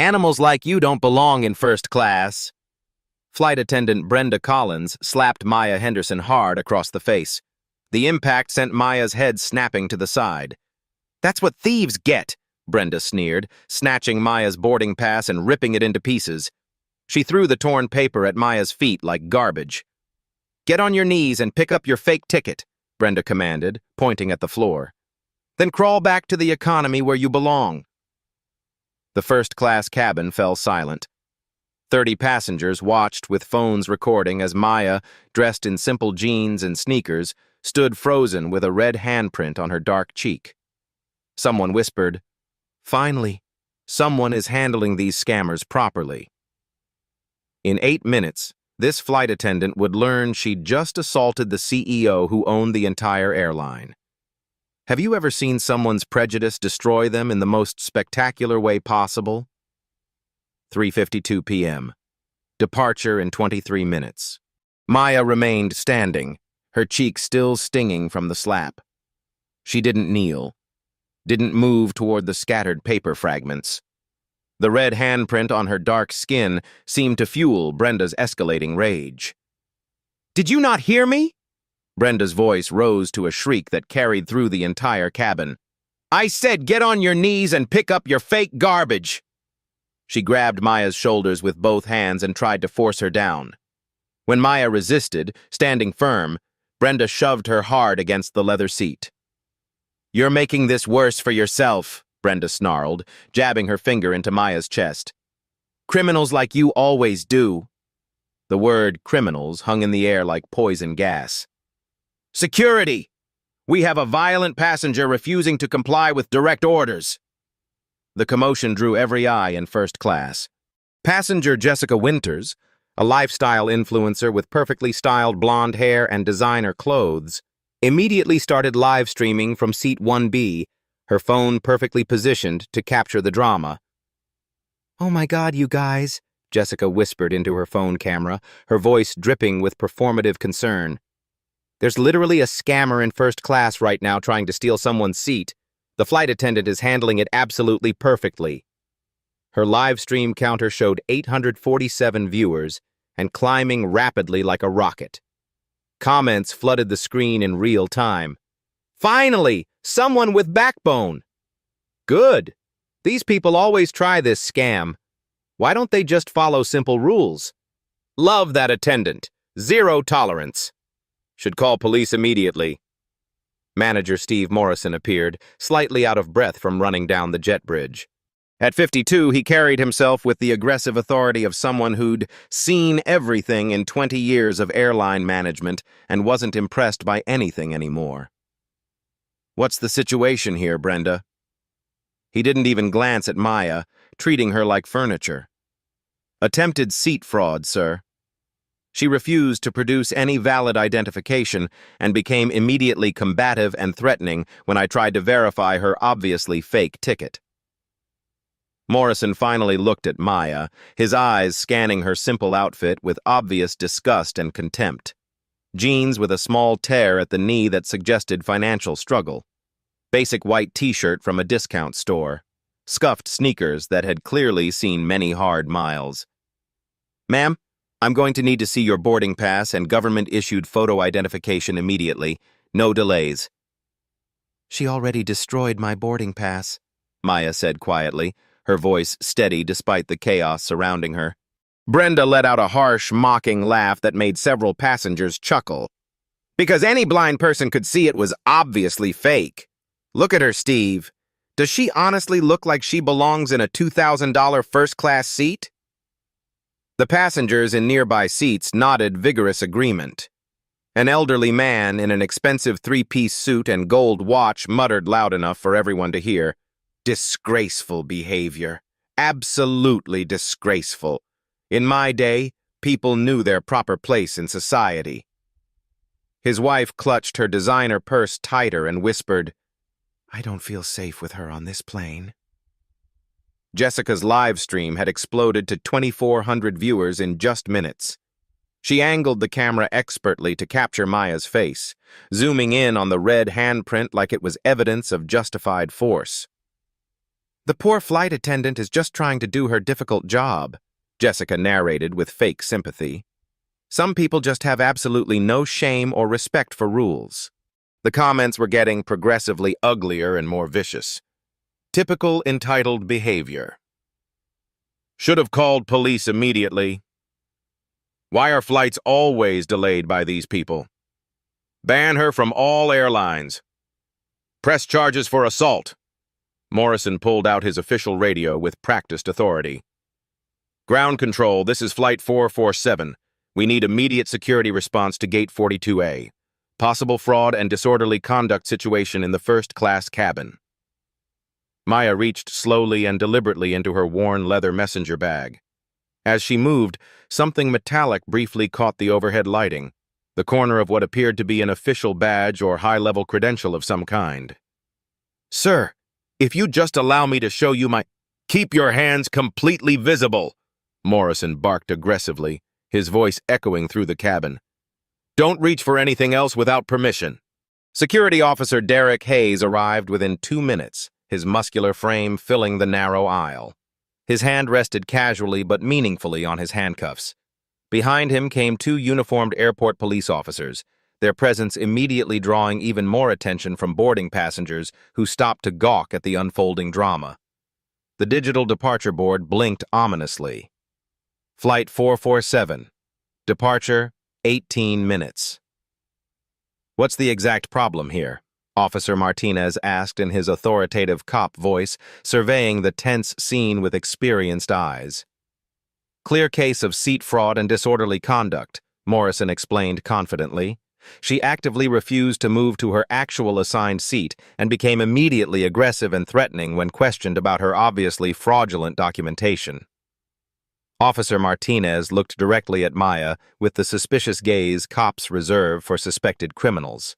Animals like you don't belong in first class. Flight attendant Brenda Collins slapped Maya Henderson hard across the face. The impact sent Maya's head snapping to the side. "That's what thieves get," Brenda sneered, snatching Maya's boarding pass and ripping it into pieces. She threw the torn paper at Maya's feet like garbage. "Get on your knees and pick up your fake ticket," Brenda commanded, pointing at the floor. "Then crawl back to the economy where you belong." The first-class cabin fell silent. 30 passengers watched with phones recording as Maya, dressed in simple jeans and sneakers, stood frozen with a red handprint on her dark cheek. Someone whispered, "Finally, someone is handling these scammers properly." In 8 minutes, this flight attendant would learn she'd just assaulted the CEO who owned the entire airline. Have you ever seen someone's prejudice destroy them in the most spectacular way possible? 3:52 p.m. Departure in 23 minutes. Maya remained standing, her cheek still stinging from the slap. She didn't kneel, didn't move toward the scattered paper fragments. The red handprint on her dark skin seemed to fuel Brenda's escalating rage. "Did you not hear me?" Brenda's voice rose to a shriek that carried through the entire cabin. "I said get on your knees and pick up your fake garbage!" She grabbed Maya's shoulders with both hands and tried to force her down. When Maya resisted, standing firm, Brenda shoved her hard against the leather seat. "You're making this worse for yourself," Brenda snarled, jabbing her finger into Maya's chest. "Criminals like you always do." The word criminals hung in the air like poison gas. "Security! We have a violent passenger refusing to comply with direct orders." The commotion drew every eye in first class. Passenger Jessica Winters, a lifestyle influencer with perfectly styled blonde hair and designer clothes, immediately started live streaming from seat 1B, her phone perfectly positioned to capture the drama. "Oh my God, you guys," Jessica whispered into her phone camera, her voice dripping with performative concern. "There's literally a scammer in first class right now trying to steal someone's seat. The flight attendant is handling it absolutely perfectly." Her live stream counter showed 847 viewers and climbing rapidly like a rocket. Comments flooded the screen in real time. "Finally, someone with backbone!" "Good. These people always try this scam. Why don't they just follow simple rules?" "Love that attendant. Zero tolerance. Should call police immediately." Manager Steve Morrison appeared, slightly out of breath from running down the jet bridge. At 52, he carried himself with the aggressive authority of someone who'd seen everything in 20 years of airline management and wasn't impressed by anything anymore. "What's the situation here, Brenda?" He didn't even glance at Maya, treating her like furniture. "Attempted seat fraud, sir." She refused to produce any valid identification and became immediately combative and threatening when I tried to verify her obviously fake ticket. Morrison finally looked at Maya, his eyes scanning her simple outfit with obvious disgust and contempt. Jeans with a small tear at the knee that suggested financial struggle. Basic white t-shirt from a discount store. Scuffed sneakers that had clearly seen many hard miles. "Ma'am, I'm going to need to see your boarding pass and government-issued photo identification immediately. No delays." "She already destroyed my boarding pass," Maya said quietly, her voice steady despite the chaos surrounding her. Brenda let out a harsh, mocking laugh that made several passengers chuckle. "Because any blind person could see it was obviously fake. Look at her, Steve. Does she honestly look like she belongs in a $2,000 first-class seat?" The passengers in nearby seats nodded vigorous agreement. An elderly man in an expensive three-piece suit and gold watch muttered loud enough for everyone to hear, "Disgraceful behavior. Absolutely disgraceful. In my day, people knew their proper place in society." His wife clutched her designer purse tighter and whispered, "I don't feel safe with her on this plane." Jessica's live stream had exploded to 2,400 viewers in just minutes. She angled the camera expertly to capture Maya's face, zooming in on the red handprint like it was evidence of justified force. The poor flight attendant is just trying to do her difficult job, Jessica narrated with fake sympathy. Some people just have absolutely no shame or respect for rules. The comments were getting progressively uglier and more vicious. Typical entitled behavior. Should have called police immediately. Why are flights always delayed by these people? Ban her from all airlines. Press charges for assault. Morrison pulled out his official radio with practiced authority. Ground control, this is Flight 447. We need immediate security response to Gate 42A. Possible fraud and disorderly conduct situation in the first-class cabin. Maya reached slowly and deliberately into her worn leather messenger bag. As she moved, something metallic briefly caught the overhead lighting, the corner of what appeared to be an official badge or high-level credential of some kind. Sir, if you just allow me to show you my— Keep your hands completely visible, Morrison barked aggressively, his voice echoing through the cabin. Don't reach for anything else without permission. Security Officer Derek Hayes arrived within 2 minutes, his muscular frame filling the narrow aisle. His hand rested casually but meaningfully on his handcuffs. Behind him came 2 uniformed airport police officers, their presence immediately drawing even more attention from boarding passengers who stopped to gawk at the unfolding drama. The digital departure board blinked ominously. Flight 447. Departure, 18 minutes. What's the exact problem here? Officer Martinez asked in his authoritative cop voice, surveying the tense scene with experienced eyes. Clear case of seat fraud and disorderly conduct, Morrison explained confidently. She actively refused to move to her actual assigned seat and became immediately aggressive and threatening when questioned about her obviously fraudulent documentation. Officer Martinez looked directly at Maya with the suspicious gaze cops reserve for suspected criminals.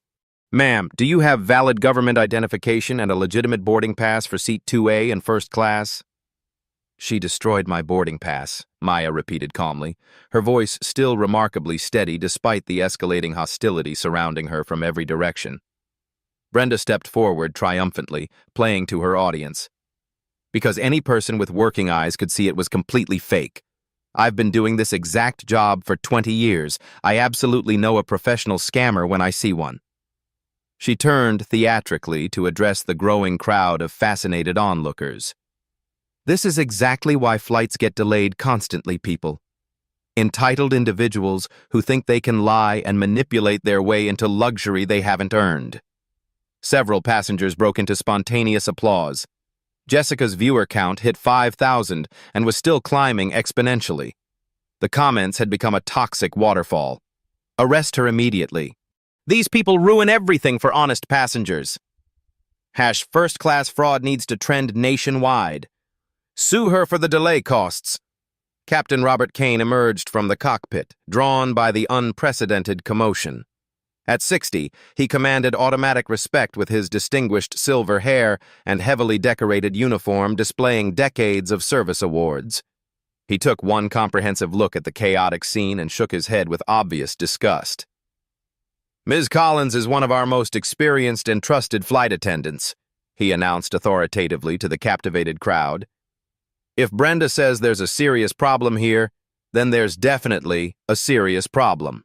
Ma'am, do you have valid government identification and a legitimate boarding pass for seat 2A in first class? She destroyed my boarding pass, Maya repeated calmly, her voice still remarkably steady despite the escalating hostility surrounding her from every direction. Brenda stepped forward triumphantly, playing to her audience. Because any person with working eyes could see it was completely fake. I've been doing this exact job for 20 years. I absolutely know a professional scammer when I see one. She turned theatrically to address the growing crowd of fascinated onlookers. This is exactly why flights get delayed constantly, people. Entitled individuals who think they can lie and manipulate their way into luxury they haven't earned. Several passengers broke into spontaneous applause. Jessica's viewer count hit 5,000 and was still climbing exponentially. The comments had become a toxic waterfall. Arrest her immediately. These people ruin everything for honest passengers. First-class fraud needs to trend nationwide. Sue her for the delay costs. Captain Robert Kane emerged from the cockpit, drawn by the unprecedented commotion. At 60, he commanded automatic respect with his distinguished silver hair and heavily decorated uniform displaying decades of service awards. He took one comprehensive look at the chaotic scene and shook his head with obvious disgust. Ms. Collins is one of our most experienced and trusted flight attendants, he announced authoritatively to the captivated crowd. If Brenda says there's a serious problem here, then there's definitely a serious problem.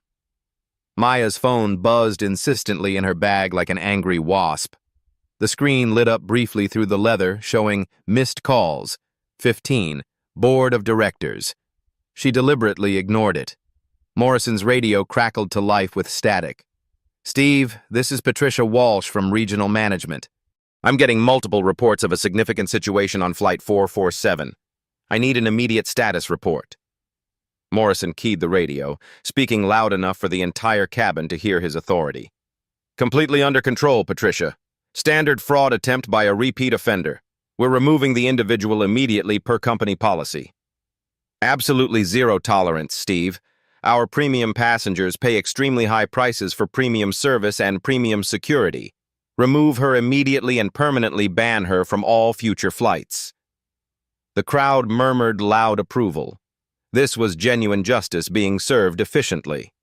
Maya's phone buzzed insistently in her bag like an angry wasp. The screen lit up briefly through the leather, showing missed calls, 15, Board of Directors. She deliberately ignored it. Morrison's radio crackled to life with static. Steve, this is Patricia Walsh from Regional Management. I'm getting multiple reports of a significant situation on Flight 447. I need an immediate status report. Morrison keyed the radio, speaking loud enough for the entire cabin to hear his authority. Completely under control, Patricia. Standard fraud attempt by a repeat offender. We're removing the individual immediately per company policy. Absolutely zero tolerance, Steve. Our premium passengers pay extremely high prices for premium service and premium security. Remove her immediately and permanently ban her from all future flights. The crowd murmured loud approval. This was genuine justice being served efficiently.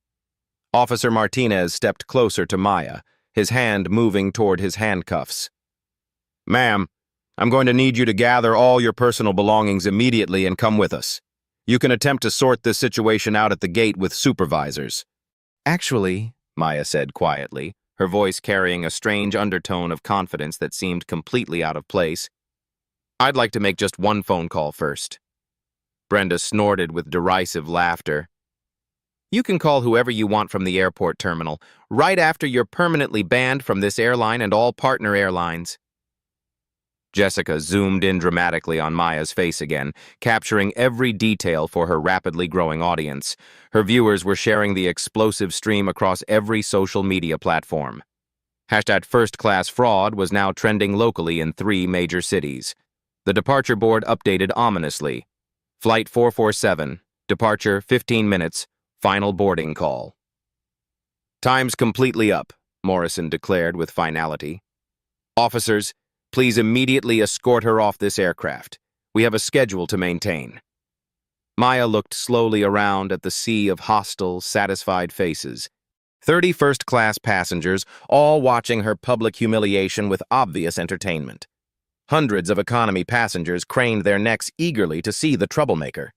Officer Martinez stepped closer to Maya, his hand moving toward his handcuffs. Ma'am, I'm going to need you to gather all your personal belongings immediately and come with us. You can attempt to sort this situation out at the gate with supervisors. Actually, Maya said quietly, her voice carrying a strange undertone of confidence that seemed completely out of place, I'd like to make just one phone call first. Brenda snorted with derisive laughter. You can call whoever you want from the airport terminal, right after you're permanently banned from this airline and all partner airlines. Jessica zoomed in dramatically on Maya's face again, capturing every detail for her rapidly growing audience. Her viewers were sharing the explosive stream across every social media platform. Hashtag first-class fraud was now trending locally in 3 major cities. The departure board updated ominously. Flight 447, departure 15 minutes, final boarding call. Time's completely up, Morrison declared with finality. Officers, please immediately escort her off this aircraft. We have a schedule to maintain. Maya looked slowly around at the sea of hostile, satisfied faces. 30 first-class passengers, all watching her public humiliation with obvious entertainment. Hundreds of economy passengers craned their necks eagerly to see the troublemaker.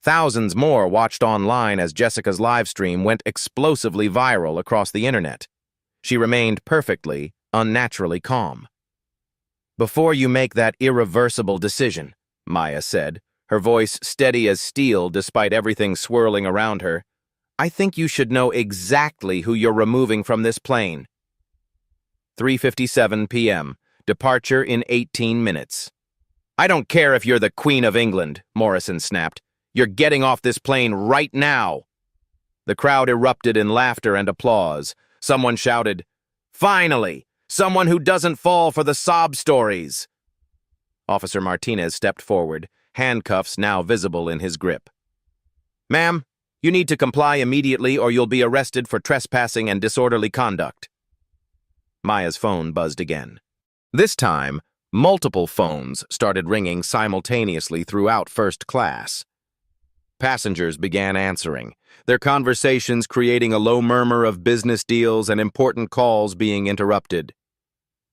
Thousands more watched online as Jessica's live stream went explosively viral across the internet. She remained perfectly, unnaturally calm. Before you make that irreversible decision, Maya said, her voice steady as steel despite everything swirling around her, I think you should know exactly who you're removing from this plane. 3:57 p.m. Departure in 18 minutes. I don't care if you're the Queen of England, Morrison snapped. You're getting off this plane right now. The crowd erupted in laughter and applause. Someone shouted, Finally! Someone who doesn't fall for the sob stories. Officer Martinez stepped forward, handcuffs now visible in his grip. Ma'am, you need to comply immediately or you'll be arrested for trespassing and disorderly conduct. Maya's phone buzzed again. This time, multiple phones started ringing simultaneously throughout first class. Passengers began answering, their conversations creating a low murmur of business deals and important calls being interrupted.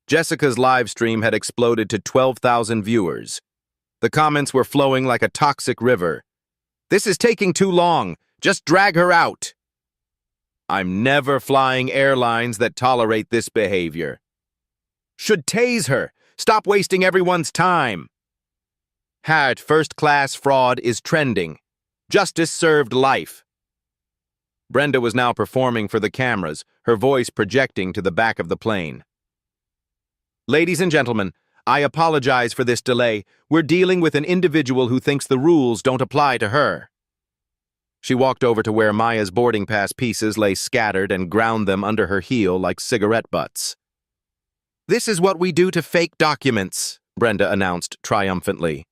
Jessica's live stream had exploded to 12,000 viewers. The comments were flowing like a toxic river. This is taking too long. Just drag her out. I'm never flying airlines that tolerate this behavior. Should tase her. Stop wasting everyone's time. First-class fraud is trending. Justice served life. Brenda was now performing for the cameras, her voice projecting to the back of the plane. Ladies and gentlemen, I apologize for this delay. We're dealing with an individual who thinks the rules don't apply to her. She walked over to where Maya's boarding pass pieces lay scattered and ground them under her heel like cigarette butts. This is what we do to fake documents, Brenda announced triumphantly.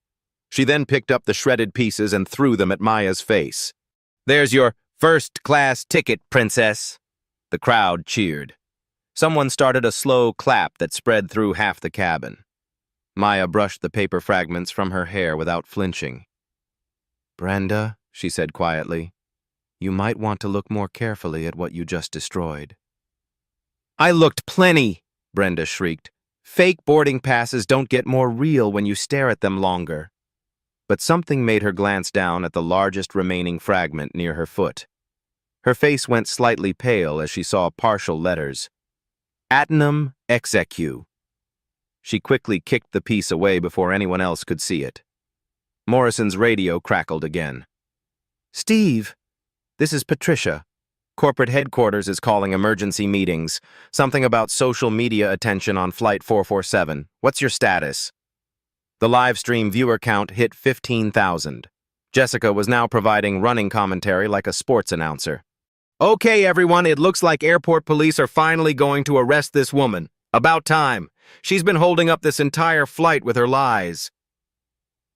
She then picked up the shredded pieces and threw them at Maya's face. There's your first-class ticket, princess. The crowd cheered. Someone started a slow clap that spread through half the cabin. Maya brushed the paper fragments from her hair without flinching. Brenda, she said quietly, you might want to look more carefully at what you just destroyed. I looked plenty, Brenda shrieked. Fake boarding passes don't get more real when you stare at them longer. But something made her glance down at the largest remaining fragment near her foot. Her face went slightly pale as she saw partial letters. Attendant execu. She quickly kicked the piece away before anyone else could see it. Morrison's radio crackled again. Steve, this is Patricia. Corporate headquarters is calling emergency meetings. Something about social media attention on Flight 447. What's your status? The live stream viewer count hit 15,000. Jessica was now providing running commentary like a sports announcer. Okay, everyone, it looks like airport police are finally going to arrest this woman. About time. She's been holding up this entire flight with her lies.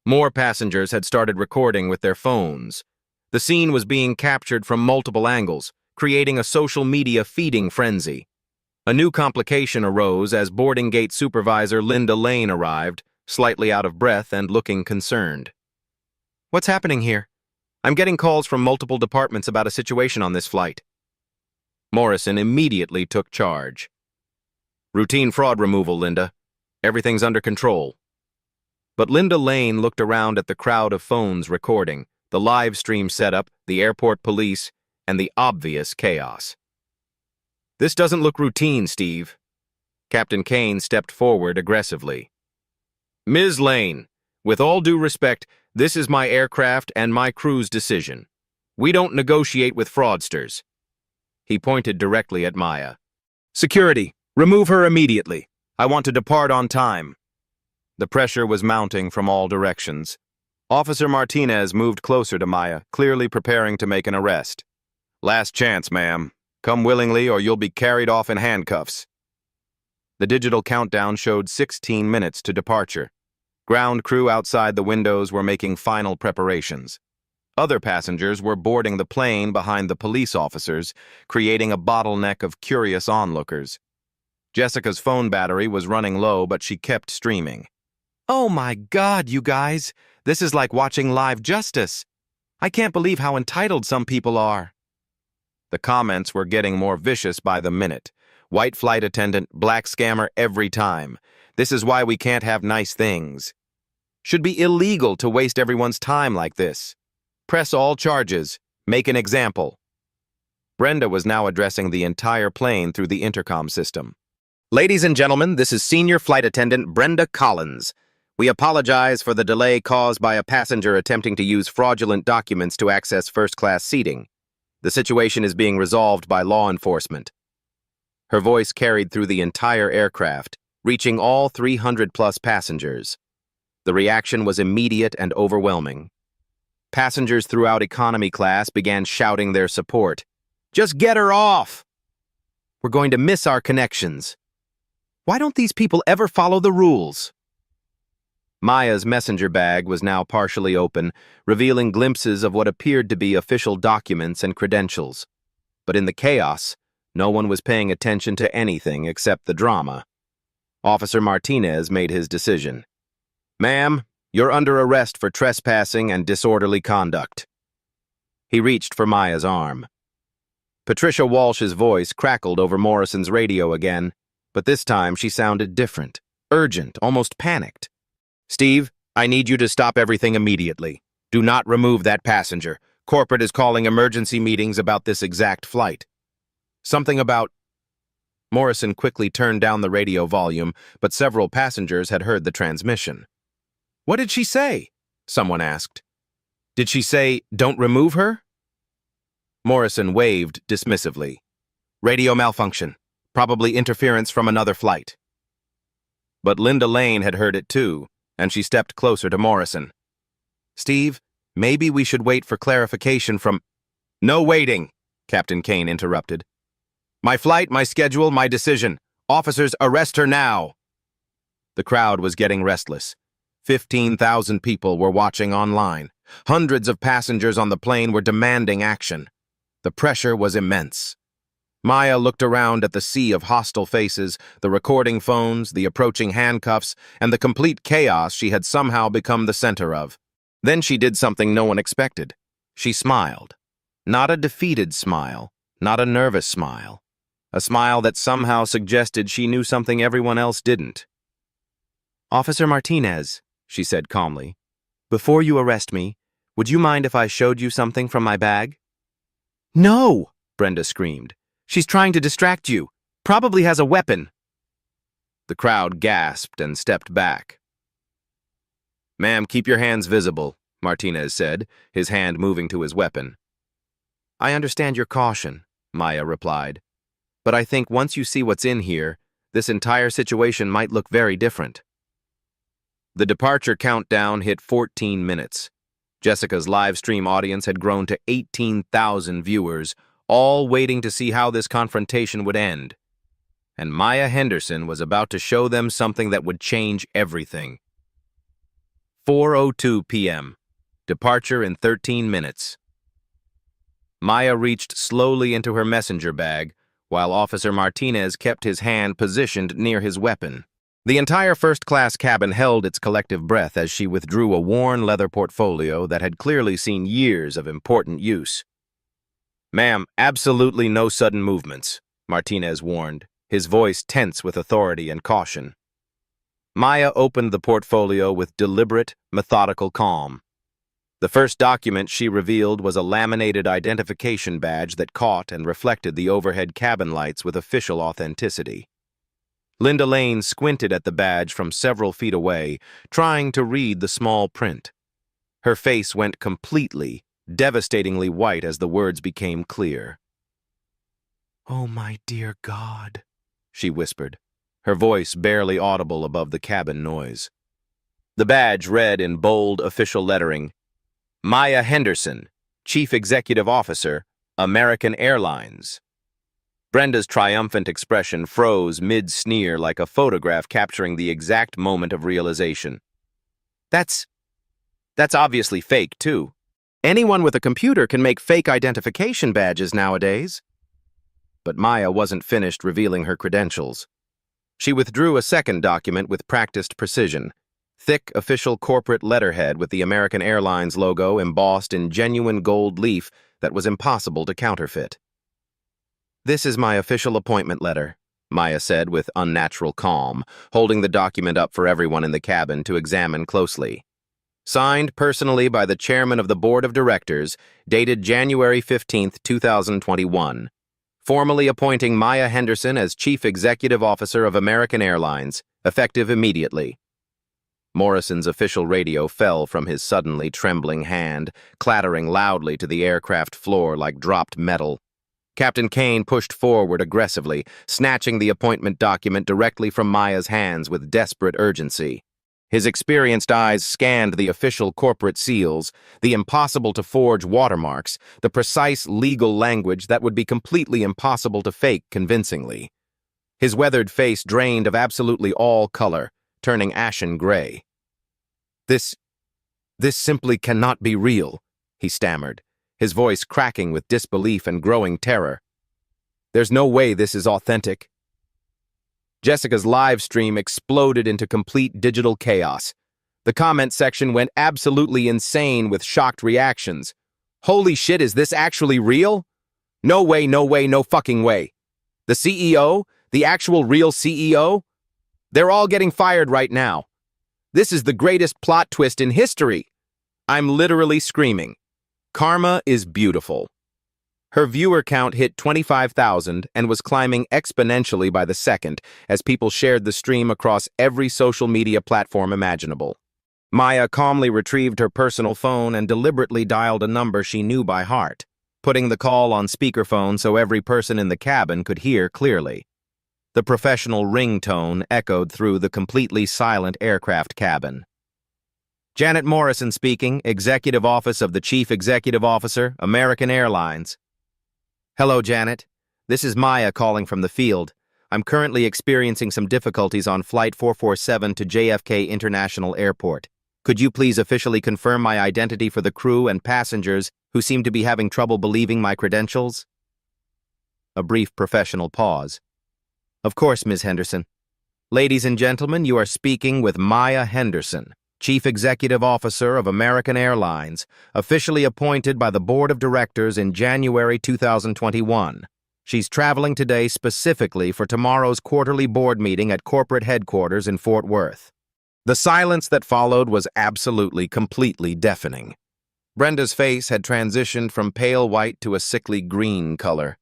More passengers had started recording with their phones. The scene was being captured from multiple angles, creating a social media feeding frenzy. A new complication arose as boarding gate supervisor Linda Lane arrived, slightly out of breath and looking concerned. What's happening here? I'm getting calls from multiple departments about a situation on this flight. Morrison immediately took charge. Routine fraud removal, Linda. Everything's under control. But Linda Lane looked around at the crowd of phones recording, the live stream setup, the airport police, and the obvious chaos. "This doesn't look routine, Steve." Captain Kane stepped forward aggressively. "Ms. Lane, with all due respect, this is my aircraft and my crew's decision. We don't negotiate with fraudsters." He pointed directly at Maya. "Security, remove her immediately. I want to depart on time." The pressure was mounting from all directions. Officer Martinez moved closer to Maya, clearly preparing to make an arrest. "Last chance, ma'am. Come willingly or you'll be carried off in handcuffs." The digital countdown showed 16 minutes to departure. Ground crew outside the windows were making final preparations. Other passengers were boarding the plane behind the police officers, creating a bottleneck of curious onlookers. Jessica's phone battery was running low, but she kept streaming. "Oh my God, you guys! This is like watching live justice. I can't believe how entitled some people are." The comments were getting more vicious by the minute. "White flight attendant, black scammer every time. This is why we can't have nice things. Should be illegal to waste everyone's time like this. Press all charges. Make an example." Brenda was now addressing the entire plane through the intercom system. "Ladies and gentlemen, this is Senior Flight Attendant Brenda Collins. We apologize for the delay caused by a passenger attempting to use fraudulent documents to access first-class seating. The situation is being resolved by law enforcement." Her voice carried through the entire aircraft, reaching all 300-plus passengers. The reaction was immediate and overwhelming. Passengers throughout economy class began shouting their support. "Just get her off! We're going to miss our connections. Why don't these people ever follow the rules?" Maya's messenger bag was now partially open, revealing glimpses of what appeared to be official documents and credentials. But in the chaos, no one was paying attention to anything except the drama. Officer Martinez made his decision. "Ma'am, you're under arrest for trespassing and disorderly conduct." He reached for Maya's arm. Patricia Walsh's voice crackled over Morrison's radio again, but this time she sounded different, urgent, almost panicked. "Steve, I need you to stop everything immediately. Do not remove that passenger. Corporate is calling emergency meetings about this exact flight." "Something about—" Morrison quickly turned down the radio volume, but several passengers had heard the transmission. "What did she say?" someone asked. "Did she say, 'Don't remove her'?" Morrison waved dismissively. "Radio malfunction. Probably interference from another flight." But Linda Lane had heard it too, and she stepped closer to Morrison. "Steve, maybe we should wait for clarification from—" "No waiting," Captain Kane interrupted. "My flight, my schedule, my decision. Officers, arrest her now." The crowd was getting restless. 15,000 people were watching online. Hundreds of passengers on the plane were demanding action. The pressure was immense. Maya looked around at the sea of hostile faces, the recording phones, the approaching handcuffs, and the complete chaos she had somehow become the center of. Then she did something no one expected. She smiled. Not a defeated smile, not a nervous smile. A smile that somehow suggested she knew something everyone else didn't. "Officer Martinez," she said calmly, "before you arrest me, would you mind if I showed you something from my bag?" "No!" Brenda screamed. "She's trying to distract you. Probably has a weapon." The crowd gasped and stepped back. "Ma'am, keep your hands visible," Martinez said, his hand moving to his weapon. "I understand your caution," Maya replied. "But I think once you see what's in here, this entire situation might look very different." The departure countdown hit 14 minutes. Jessica's live stream audience had grown to 18,000 viewers, all waiting to see how this confrontation would end. And Maya Henderson was about to show them something that would change everything. 4:02 p.m. Departure in 13 minutes. Maya reached slowly into her messenger bag, while Officer Martinez kept his hand positioned near his weapon. The entire first-class cabin held its collective breath as she withdrew a worn leather portfolio that had clearly seen years of important use. "Ma'am, absolutely no sudden movements," Martinez warned, his voice tense with authority and caution. Maya opened the portfolio with deliberate, methodical calm. The first document she revealed was a laminated identification badge that caught and reflected the overhead cabin lights with official authenticity. Linda Lane squinted at the badge from several feet away, trying to read the small print. Her face went completely, devastatingly white as the words became clear. "Oh, my dear God," she whispered, her voice barely audible above the cabin noise. The badge read in bold official lettering, "Maya Henderson, Chief Executive Officer, American Airlines." Brenda's triumphant expression froze mid-sneer like a photograph capturing the exact moment of realization. That's obviously fake, too. Anyone with a computer can make fake identification badges nowadays. But Maya wasn't finished revealing her credentials. She withdrew a second document with practiced precision. Thick official corporate letterhead with the American Airlines logo embossed in genuine gold leaf that was impossible to counterfeit. "This is my official appointment letter," Maya said with unnatural calm, holding the document up for everyone in the cabin to examine closely. Signed personally by the chairman of the board of directors, dated January 15, 2021. Formally appointing Maya Henderson as Chief Executive Officer of American Airlines, effective immediately. Morrison's official radio fell from his suddenly trembling hand, clattering loudly to the aircraft floor like dropped metal. Captain Kane pushed forward aggressively, snatching the appointment document directly from Maya's hands with desperate urgency. His experienced eyes scanned the official corporate seals, the impossible-to-forge watermarks, the precise legal language that would be completely impossible to fake convincingly. His weathered face drained of absolutely all color, turning ashen gray. This simply cannot be real," he stammered, his voice cracking with disbelief and growing terror. "There's no way this is authentic." Jessica's live stream exploded into complete digital chaos. The comment section went absolutely insane with shocked reactions. "Holy shit, is this actually real? No way, no way, no fucking way. The CEO? The actual real CEO? They're all getting fired right now. This is the greatest plot twist in history." I'm literally screaming. Karma is beautiful. Her viewer count hit 25,000 and was climbing exponentially by the second as people shared the stream across every social media platform imaginable. Maya calmly retrieved her personal phone and deliberately dialed a number she knew by heart, putting the call on speakerphone so every person in the cabin could hear clearly. The professional ringtone echoed through the completely silent aircraft cabin. "Janet Morrison speaking, Executive Office of the Chief Executive Officer, American Airlines." "Hello, Janet. This is Maya calling from the field. I'm currently experiencing some difficulties on Flight 447 to JFK International Airport. Could you please officially confirm my identity for the crew and passengers who seem to be having trouble believing my credentials?" A brief professional pause. "Of course, Ms. Henderson. Ladies and gentlemen, you are speaking with Maya Henderson, Chief Executive Officer of American Airlines, officially appointed by the Board of Directors in January 2021. She's traveling today specifically for tomorrow's quarterly board meeting at corporate headquarters in Fort Worth." The silence that followed was absolutely, completely deafening. Brenda's face had transitioned from pale white to a sickly green color.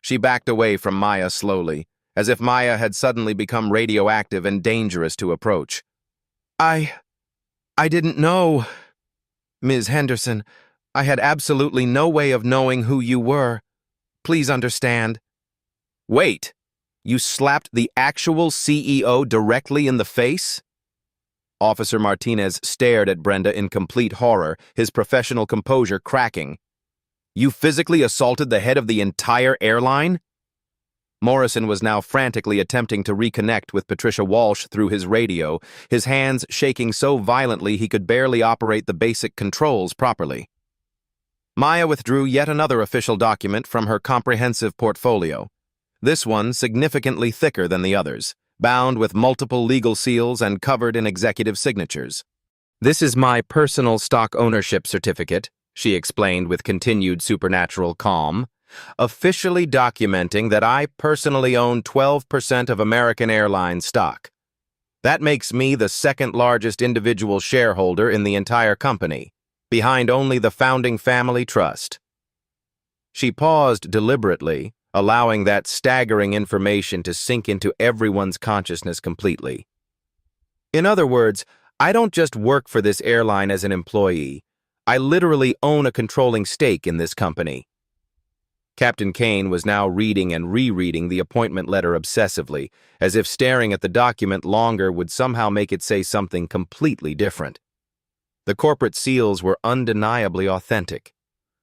She backed away from Maya slowly, as if Maya had suddenly become radioactive and dangerous to approach. I didn't know, Ms. Henderson. I had absolutely no way of knowing who you were. Please understand." "Wait, you slapped the actual CEO directly in the face?" Officer Martinez stared at Brenda in complete horror, his professional composure cracking. "You physically assaulted the head of the entire airline?" Morrison was now frantically attempting to reconnect with Patricia Walsh through his radio, his hands shaking so violently he could barely operate the basic controls properly. Maya withdrew yet another official document from her comprehensive portfolio, this one significantly thicker than the others, bound with multiple legal seals and covered in executive signatures. "This is my personal stock ownership certificate," she explained with continued supernatural calm, "officially documenting that I personally own 12% of American Airlines stock. That makes me the second largest individual shareholder in the entire company, behind only the founding family trust. She paused deliberately, allowing that staggering information to sink into everyone's consciousness completely. In other words, I don't just work for this airline as an employee. I literally own a controlling stake in this company. Captain Kane was now reading and rereading the appointment letter obsessively, as if staring at the document longer would somehow make it say something completely different. The corporate seals were undeniably authentic.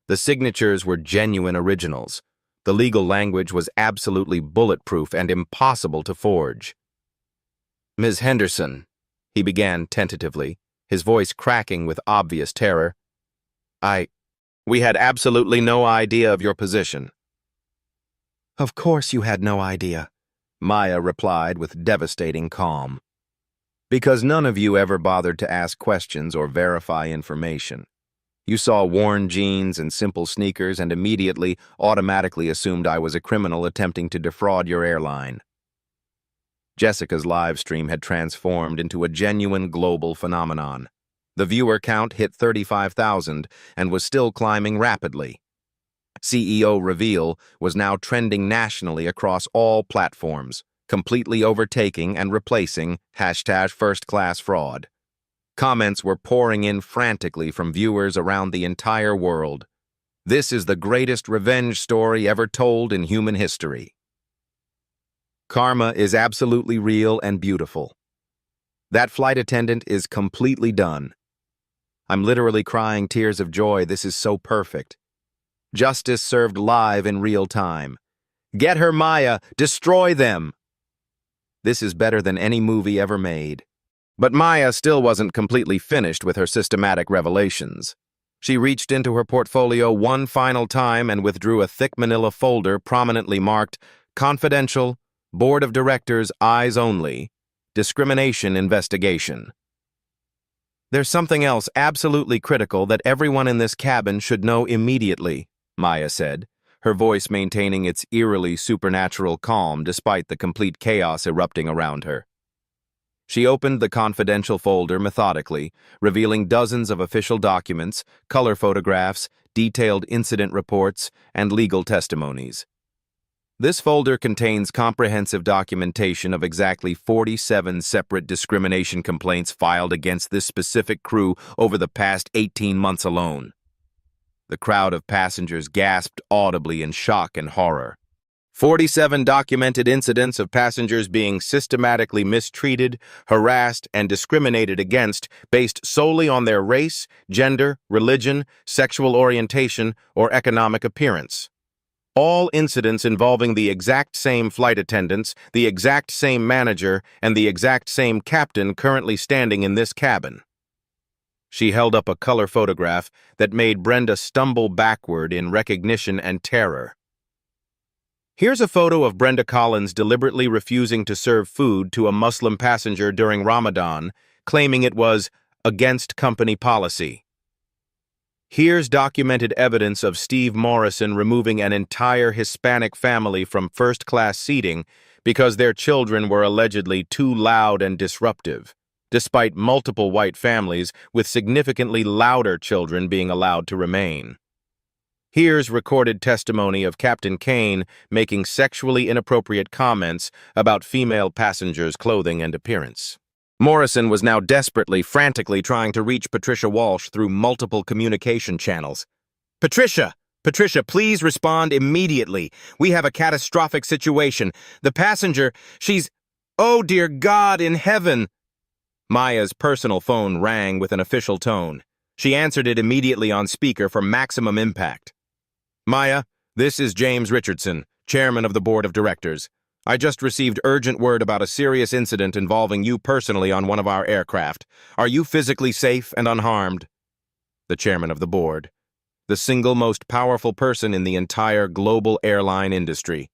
The signatures were genuine originals. The legal language was absolutely bulletproof and impossible to forge. "Ms. Henderson," he began tentatively, his voice cracking with obvious terror. We had absolutely no idea of your position." "Of course you had no idea," Maya replied with devastating calm. "Because none of you ever bothered to ask questions or verify information. You saw worn jeans and simple sneakers and immediately, automatically assumed I was a criminal attempting to defraud your airline." Jessica's live stream had transformed into a genuine global phenomenon. The viewer count hit 35,000 and was still climbing rapidly. CEO reveal was now trending nationally across all platforms, completely overtaking and replacing #firstclassfraud. Comments were pouring in frantically from viewers around the entire world. This is the greatest revenge story ever told in human history. Karma is absolutely real and beautiful. That flight attendant is completely done. I'm literally crying tears of joy. This is so perfect. Justice served live in real time. Get her, Maya! Destroy them! This is better than any movie ever made. But Maya still wasn't completely finished with her systematic revelations. She reached into her portfolio one final time and withdrew a thick manila folder prominently marked Confidential, Board of Directors, Eyes Only, Discrimination Investigation. "There's something else absolutely critical that everyone in this cabin should know immediately," Maya said, her voice maintaining its eerily supernatural calm despite the complete chaos erupting around her. She opened the confidential folder methodically, revealing dozens of official documents, color photographs, detailed incident reports, and legal testimonies. This folder contains comprehensive documentation of exactly 47 separate discrimination complaints filed against this specific crew over the past 18 months alone. The crowd of passengers gasped audibly in shock and horror. 47 documented incidents of passengers being systematically mistreated, harassed, and discriminated against based solely on their race, gender, religion, sexual orientation, or economic appearance. All incidents involving the exact same flight attendants, the exact same manager, and the exact same captain currently standing in this cabin. She held up a color photograph that made Brenda stumble backward in recognition and terror. Here's a photo of Brenda Collins deliberately refusing to serve food to a Muslim passenger during Ramadan, claiming it was against company policy. Here's documented evidence of Steve Morrison removing an entire Hispanic family from first-class seating because their children were allegedly too loud and disruptive, despite multiple white families with significantly louder children being allowed to remain. Here's recorded testimony of Captain Kane making sexually inappropriate comments about female passengers' clothing and appearance. Morrison was now desperately, frantically trying to reach Patricia Walsh through multiple communication channels. Patricia, please respond immediately. We have a catastrophic situation. The passenger, oh dear God in heaven." Maya's personal phone rang with an official tone. She answered it immediately on speaker for maximum impact. "Maya, this is James Richardson, chairman of the board of directors. I just received urgent word about a serious incident involving you personally on one of our aircraft. Are you physically safe and unharmed?" The chairman of the board, the single most powerful person in the entire global airline industry.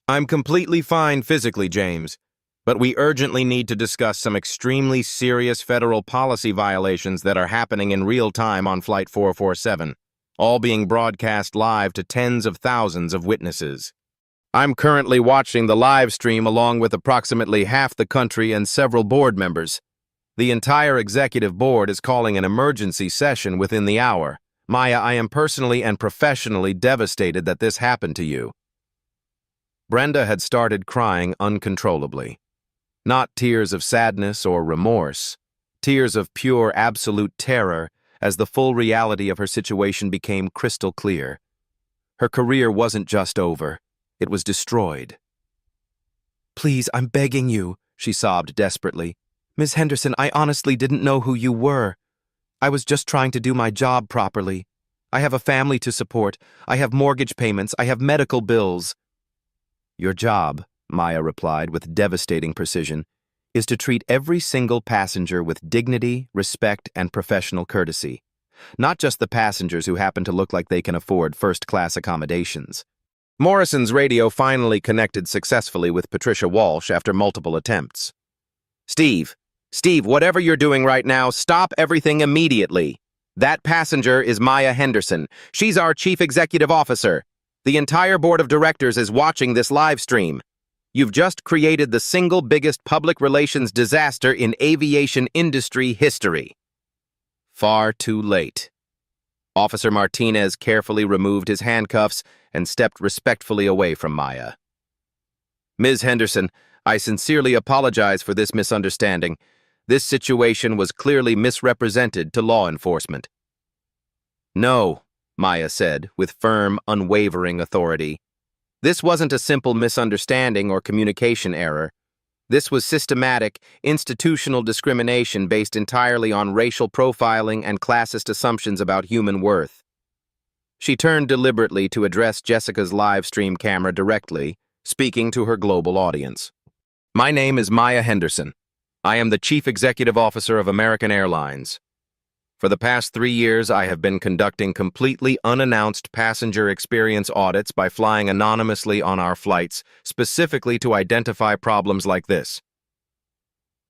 "I'm completely fine physically, James, but we urgently need to discuss some extremely serious federal policy violations that are happening in real time on Flight 447, all being broadcast live to tens of thousands of witnesses." I'm currently watching the live stream along with approximately half the country and several board members. The entire executive board is calling an emergency session within the hour. Maya, I am personally and professionally devastated that this happened to you." Brenda had started crying uncontrollably. Not tears of sadness or remorse, tears of pure, absolute terror as the full reality of her situation became crystal clear. Her career wasn't just over, it was destroyed. "Please, I'm begging you," she sobbed desperately. "Miss Henderson, I honestly didn't know who you were. I was just trying to do my job properly. I have a family to support. I have mortgage payments. I have medical bills." "Your job," Maya replied with devastating precision, "is to treat every single passenger with dignity, respect, and professional courtesy. Not just the passengers who happen to look like they can afford first-class accommodations." Morrison's radio finally connected successfully with Patricia Walsh after multiple attempts. Steve, whatever you're doing right now, stop everything immediately. That passenger is Maya Henderson. She's our chief executive officer. The entire board of directors is watching this live stream. You've just created the single biggest public relations disaster in aviation industry history." Far too late. Officer Martinez carefully removed his handcuffs and stepped respectfully away from Maya. "Ms. Henderson, I sincerely apologize for this misunderstanding. This situation was clearly misrepresented to law enforcement." "No," Maya said, with firm, unwavering authority. "This wasn't a simple misunderstanding or communication error. This was systematic, institutional discrimination based entirely on racial profiling and classist assumptions about human worth." She turned deliberately to address Jessica's live stream camera directly, speaking to her global audience. "My name is Maya Henderson. I am the Chief Executive Officer of American Airlines. For the past 3 years, I have been conducting completely unannounced passenger experience audits by flying anonymously on our flights, specifically to identify problems like this."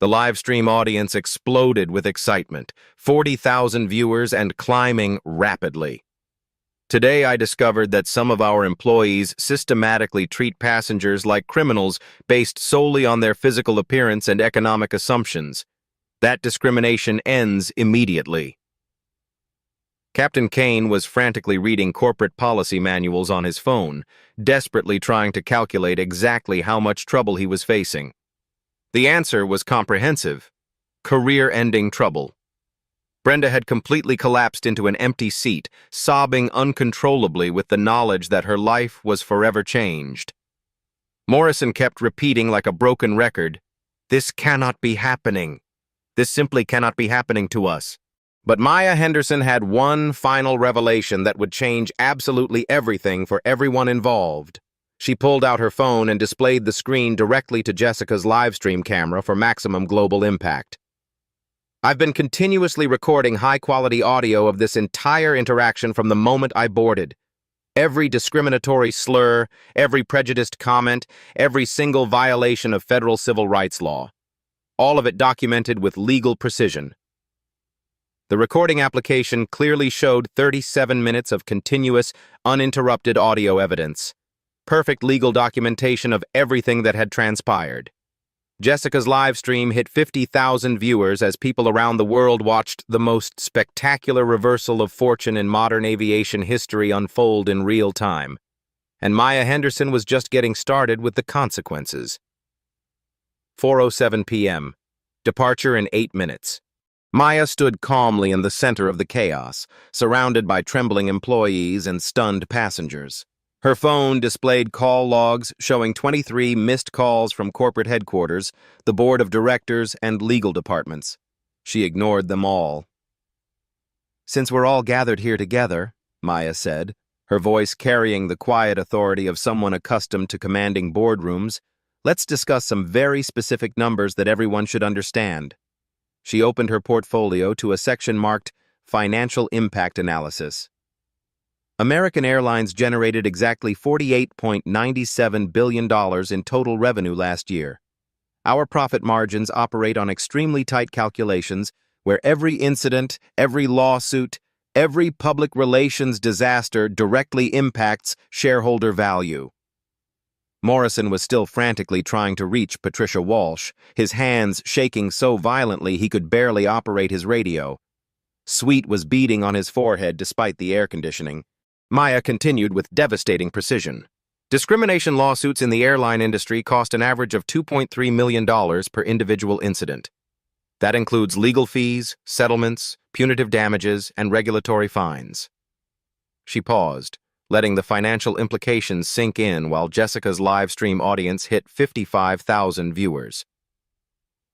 The live stream audience exploded with excitement, 40,000 viewers and climbing rapidly. "Today I discovered that some of our employees systematically treat passengers like criminals based solely on their physical appearance and economic assumptions. That discrimination ends immediately." Captain Kane was frantically reading corporate policy manuals on his phone, desperately trying to calculate exactly how much trouble he was facing. The answer was comprehensive: career-ending trouble. Brenda had completely collapsed into an empty seat, sobbing uncontrollably with the knowledge that her life was forever changed. Morrison kept repeating like a broken record, "This cannot be happening. This simply cannot be happening to us." But Maya Henderson had one final revelation that would change absolutely everything for everyone involved. She pulled out her phone and displayed the screen directly to Jessica's livestream camera for maximum global impact. "I've been continuously recording high-quality audio of this entire interaction from the moment I boarded. Every discriminatory slur, every prejudiced comment, every single violation of federal civil rights law. All of it documented with legal precision." The recording application clearly showed 37 minutes of continuous, uninterrupted audio evidence. Perfect legal documentation of everything that had transpired. Jessica's live stream hit 50,000 viewers as people around the world watched the most spectacular reversal of fortune in modern aviation history unfold in real time. And Maya Henderson was just getting started with the consequences. 4:07 p.m. Departure in 8 minutes. Maya stood calmly in the center of the chaos, surrounded by trembling employees and stunned passengers. Her phone displayed call logs showing 23 missed calls from corporate headquarters, the board of directors, and legal departments. She ignored them all. "Since we're all gathered here together," Maya said, her voice carrying the quiet authority of someone accustomed to commanding boardrooms, "let's discuss some very specific numbers that everyone should understand." She opened her portfolio to a section marked Financial Impact Analysis. American Airlines generated exactly $48.97 billion in total revenue last year. Our profit margins operate on extremely tight calculations where every incident, every lawsuit, every public relations disaster directly impacts shareholder value. Morrison was still frantically trying to reach Patricia Walsh, his hands shaking so violently he could barely operate his radio. Sweat was beading on his forehead despite the air conditioning. Maya continued with devastating precision. Discrimination lawsuits in the airline industry cost an average of $2.3 million per individual incident. That includes legal fees, settlements, punitive damages, and regulatory fines. She paused, letting the financial implications sink in while Jessica's live stream audience hit 55,000 viewers.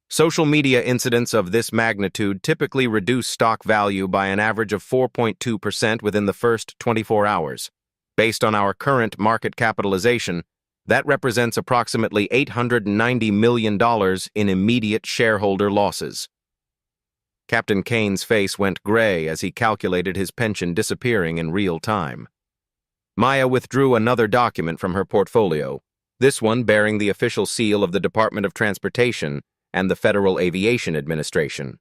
Social media incidents of this magnitude typically reduce stock value by an average of 4.2% within the first 24 hours. Based on our current market capitalization, that represents approximately $890 million in immediate shareholder losses. Captain Kane's face went gray as he calculated his pension disappearing in real time. Maya withdrew another document from her portfolio, this one bearing the official seal of the Department of Transportation and the Federal Aviation Administration.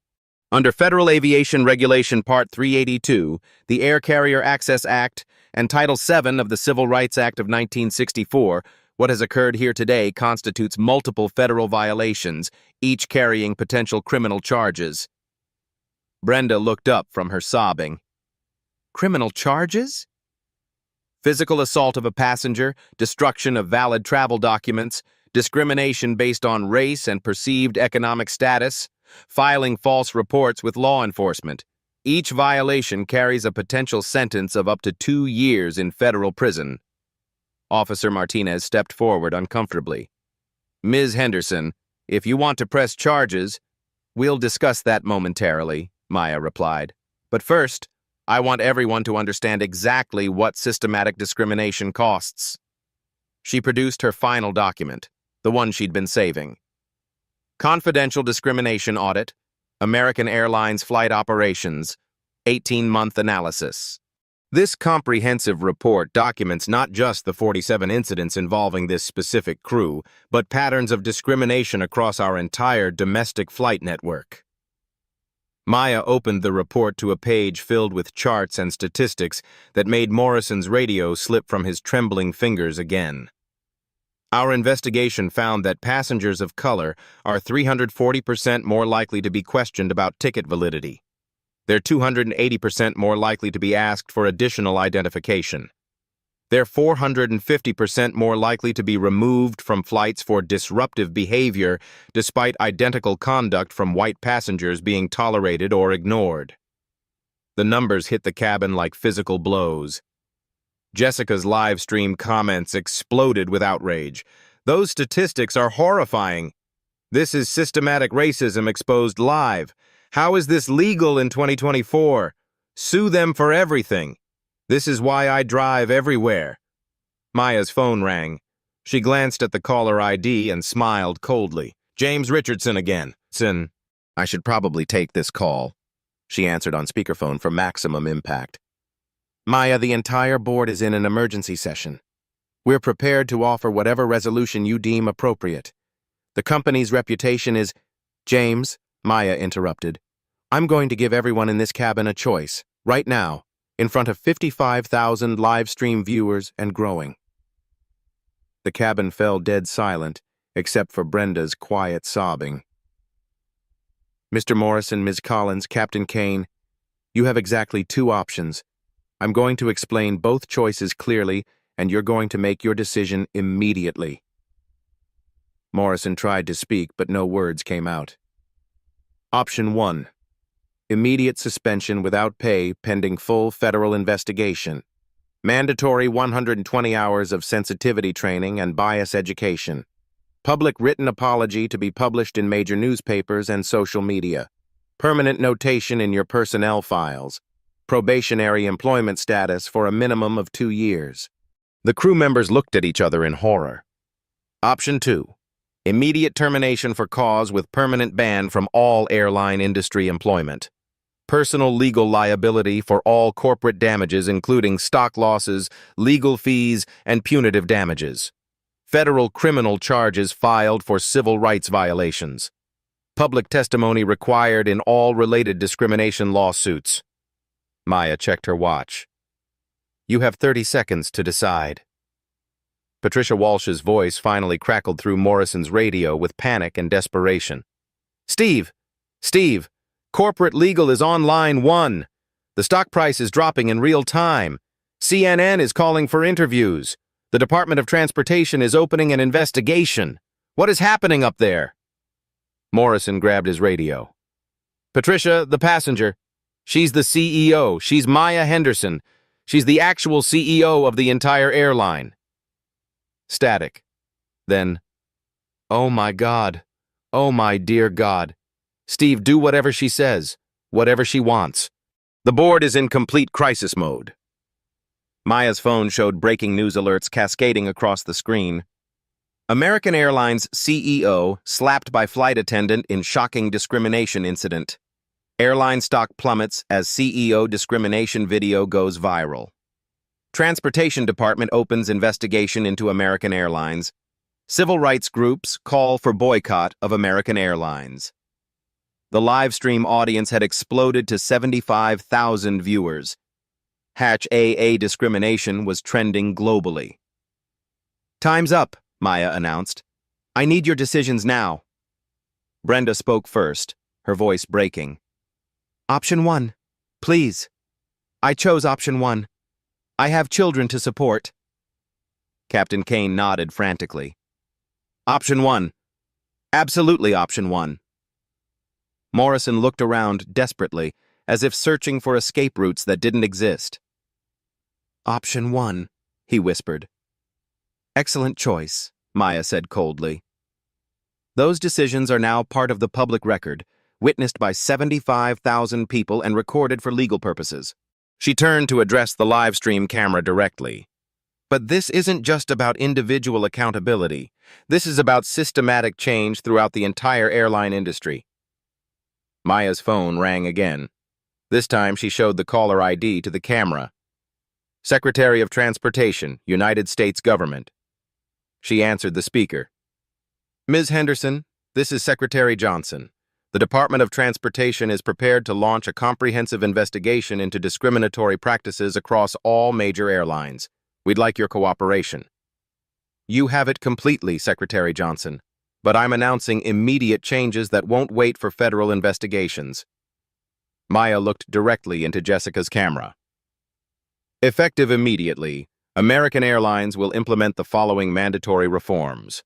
Under Federal Aviation Regulation Part 382, the Air Carrier Access Act, and Title VII of the Civil Rights Act of 1964, what has occurred here today constitutes multiple federal violations, each carrying potential criminal charges. Brenda looked up from her sobbing. Criminal charges? Physical assault of a passenger, destruction of valid travel documents, discrimination based on race and perceived economic status, filing false reports with law enforcement. Each violation carries a potential sentence of up to 2 years in federal prison. Officer Martinez stepped forward uncomfortably. Ms. Henderson, if you want to press charges, we'll discuss that momentarily, Maya replied. But first, I want everyone to understand exactly what systematic discrimination costs. She produced her final document, the one she'd been saving. Confidential Discrimination Audit, American Airlines Flight Operations, 18-month analysis. This comprehensive report documents not just the 47 incidents involving this specific crew, but patterns of discrimination across our entire domestic flight network. Maya opened the report to a page filled with charts and statistics that made Morrison's radio slip from his trembling fingers again. Our investigation found that passengers of color are 340% more likely to be questioned about ticket validity. They're 280% more likely to be asked for additional identification. They're 450% more likely to be removed from flights for disruptive behavior, despite identical conduct from white passengers being tolerated or ignored. The numbers hit the cabin like physical blows. Jessica's live stream comments exploded with outrage. Those statistics are horrifying. This is systematic racism exposed live. How is this legal in 2024? Sue them for everything. This is why I drive everywhere. Maya's phone rang. She glanced at the caller ID and smiled coldly. James Richardson again. I should probably take this call, she answered on speakerphone for maximum impact. Maya, the entire board is in an emergency session. We're prepared to offer whatever resolution you deem appropriate. The company's reputation is... James, Maya interrupted. I'm going to give everyone in this cabin a choice, right now, in front of 55,000 live stream viewers and growing. The cabin fell dead silent, except for Brenda's quiet sobbing. Mr. Morrison, Ms. Collins, Captain Kane, you have exactly 2 options. I'm going to explain both choices clearly, and you're going to make your decision immediately. Morrison tried to speak, but no words came out. Option 1. Immediate suspension without pay pending full federal investigation. Mandatory 120 hours of sensitivity training and bias education. Public written apology to be published in major newspapers and social media. Permanent notation in your personnel files. Probationary employment status for a minimum of 2 years. The crew members looked at each other in horror. Option 2. Immediate termination for cause with permanent ban from all airline industry employment. Personal legal liability for all corporate damages including stock losses, legal fees, and punitive damages. Federal criminal charges filed for civil rights violations. Public testimony required in all related discrimination lawsuits. Maya checked her watch. You have 30 seconds to decide. Patricia Walsh's voice finally crackled through Morrison's radio with panic and desperation. Steve! Steve! Corporate legal is on line 1. The stock price is dropping in real time. CNN is calling for interviews. The Department of Transportation is opening an investigation. What is happening up there? Morrison grabbed his radio. Patricia, the passenger. She's the CEO. She's Maya Henderson. She's the actual CEO of the entire airline. Static. Then, oh my God. Oh my dear God. Steve, do whatever she says. Whatever she wants. The board is in complete crisis mode. Maya's phone showed breaking news alerts cascading across the screen. American Airlines CEO slapped by flight attendant in shocking discrimination incident. Airline stock plummets as CEO discrimination video goes viral. Transportation Department opens investigation into American Airlines. Civil rights groups call for boycott of American Airlines. The live stream audience had exploded to 75,000 viewers. #AA discrimination was trending globally. Time's up, Maya announced. I need your decisions now. Brenda spoke first, her voice breaking. Option 1, please. I chose option 1. I have children to support. Captain Kane nodded frantically. Option 1. Absolutely option 1. Morrison looked around desperately, as if searching for escape routes that didn't exist. Option 1, he whispered. Excellent choice, Maya said coldly. Those decisions are now part of the public record, witnessed by 75,000 people and recorded for legal purposes. She turned to address the live stream camera directly. But this isn't just about individual accountability. This is about systematic change throughout the entire airline industry. Maya's phone rang again. This time she showed the caller ID to the camera. Secretary of Transportation, United States Government. She answered the speaker. Ms. Henderson, this is Secretary Johnson. The Department of Transportation is prepared to launch a comprehensive investigation into discriminatory practices across all major airlines. We'd like your cooperation. You have it completely, Secretary Johnson, but I'm announcing immediate changes that won't wait for federal investigations. Maya looked directly into Jessica's camera. Effective immediately, American Airlines will implement the following mandatory reforms.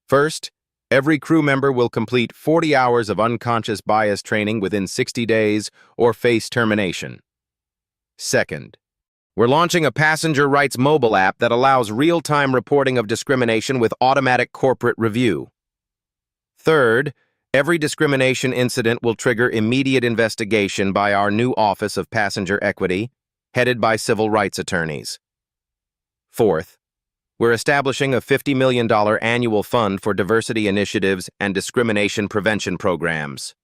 First, every crew member will complete 40 hours of unconscious bias training within 60 days or face termination. Second, we're launching a passenger rights mobile app that allows real-time reporting of discrimination with automatic corporate review. Third, every discrimination incident will trigger immediate investigation by our new Office of Passenger Equity, headed by civil rights attorneys. Fourth, we're establishing a $50 million annual fund for diversity initiatives and discrimination prevention programs.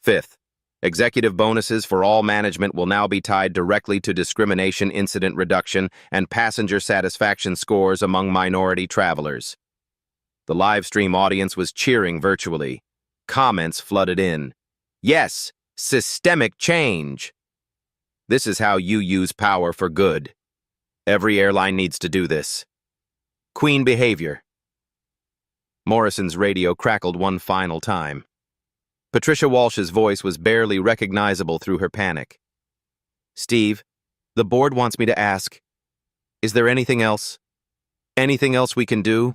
Fifth, executive bonuses for all management will now be tied directly to discrimination incident reduction and passenger satisfaction scores among minority travelers. The live stream audience was cheering virtually. Comments flooded in. Yes, systemic change. This is how you use power for good. Every airline needs to do this. Queen behavior. Morrison's radio crackled one final time. Patricia Walsh's voice was barely recognizable through her panic. Steve, the board wants me to ask, is there anything else? Anything else we can do?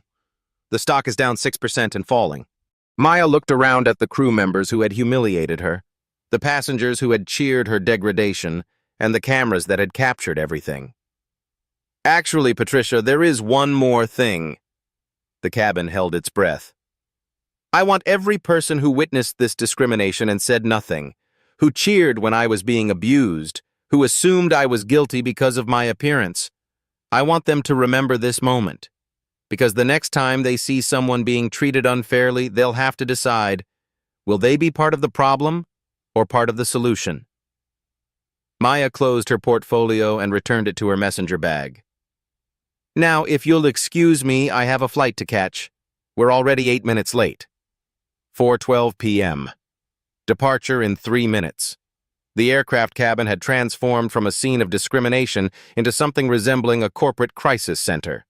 The stock is down 6% and falling. Maya looked around at the crew members who had humiliated her, the passengers who had cheered her degradation, and the cameras that had captured everything. Actually, Patricia, there is one more thing. The cabin held its breath. I want every person who witnessed this discrimination and said nothing, who cheered when I was being abused, who assumed I was guilty because of my appearance. I want them to remember this moment, because the next time they see someone being treated unfairly, they'll have to decide, will they be part of the problem or part of the solution? Maya closed her portfolio and returned it to her messenger bag. Now, if you'll excuse me, I have a flight to catch. We're already 8 minutes late. 4:12 p.m. Departure in 3 minutes. The aircraft cabin had transformed from a scene of discrimination into something resembling a corporate crisis center.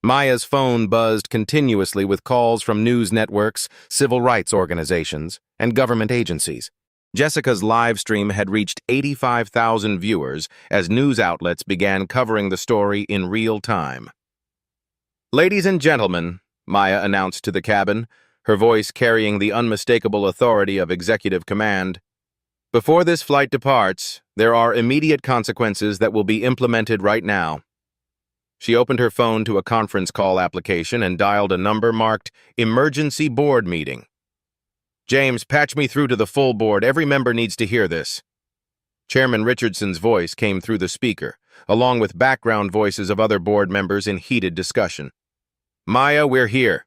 Maya's phone buzzed continuously with calls from news networks, civil rights organizations, and government agencies. Jessica's live stream had reached 85,000 viewers as news outlets began covering the story in real time. "Ladies and gentlemen," Maya announced to the cabin, her voice carrying the unmistakable authority of executive command, "before this flight departs, there are immediate consequences that will be implemented right now." She opened her phone to a conference call application and dialed a number marked Emergency Board Meeting. "James, patch me through to the full board. Every member needs to hear this." Chairman Richardson's voice came through the speaker, along with background voices of other board members in heated discussion. "Maya, we're here.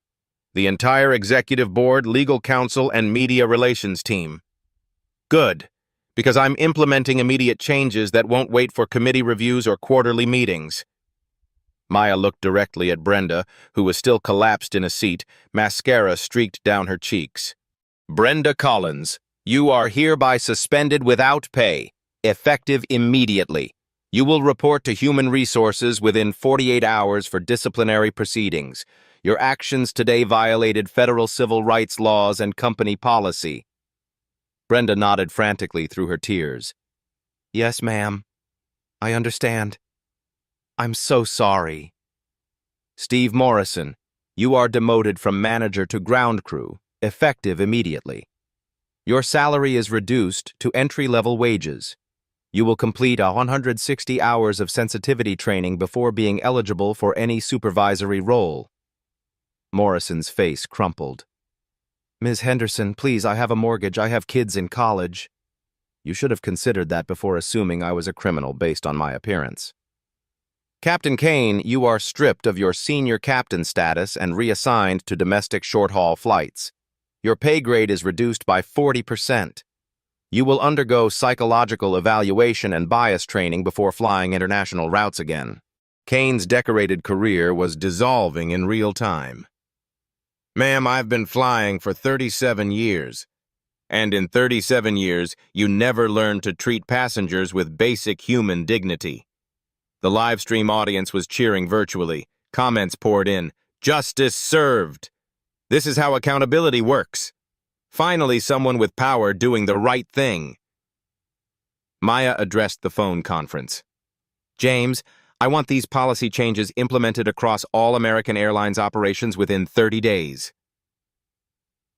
The entire executive board, legal counsel, and media relations team." "Good, because I'm implementing immediate changes that won't wait for committee reviews or quarterly meetings." Maya looked directly at Brenda, who was still collapsed in a seat, mascara streaked down her cheeks. "Brenda Collins, you are hereby suspended without pay, effective immediately. You will report to Human Resources within 48 hours for disciplinary proceedings. Your actions today violated federal civil rights laws and company policy." Brenda nodded frantically through her tears. "Yes, ma'am. I understand. I'm so sorry." "Steve Morrison, you are demoted from manager to ground crew, effective immediately. Your salary is reduced to entry-level wages. You will complete 160 hours of sensitivity training before being eligible for any supervisory role." Morrison's face crumpled. "Ms. Henderson, please, I have a mortgage. I have kids in college." "You should have considered that before assuming I was a criminal based on my appearance." "Captain Kane, you are stripped of your senior captain status and reassigned to domestic short-haul flights. Your pay grade is reduced by 40%. You will undergo psychological evaluation and bias training before flying international routes again." Kane's decorated career was dissolving in real time. "Ma'am, I've been flying for 37 years. And in 37 years, you never learned to treat passengers with basic human dignity." The live stream audience was cheering virtually. Comments poured in. "Justice served. This is how accountability works. Finally, someone with power doing the right thing." Maya addressed the phone conference. "James, I want these policy changes implemented across all American Airlines operations within 30 days.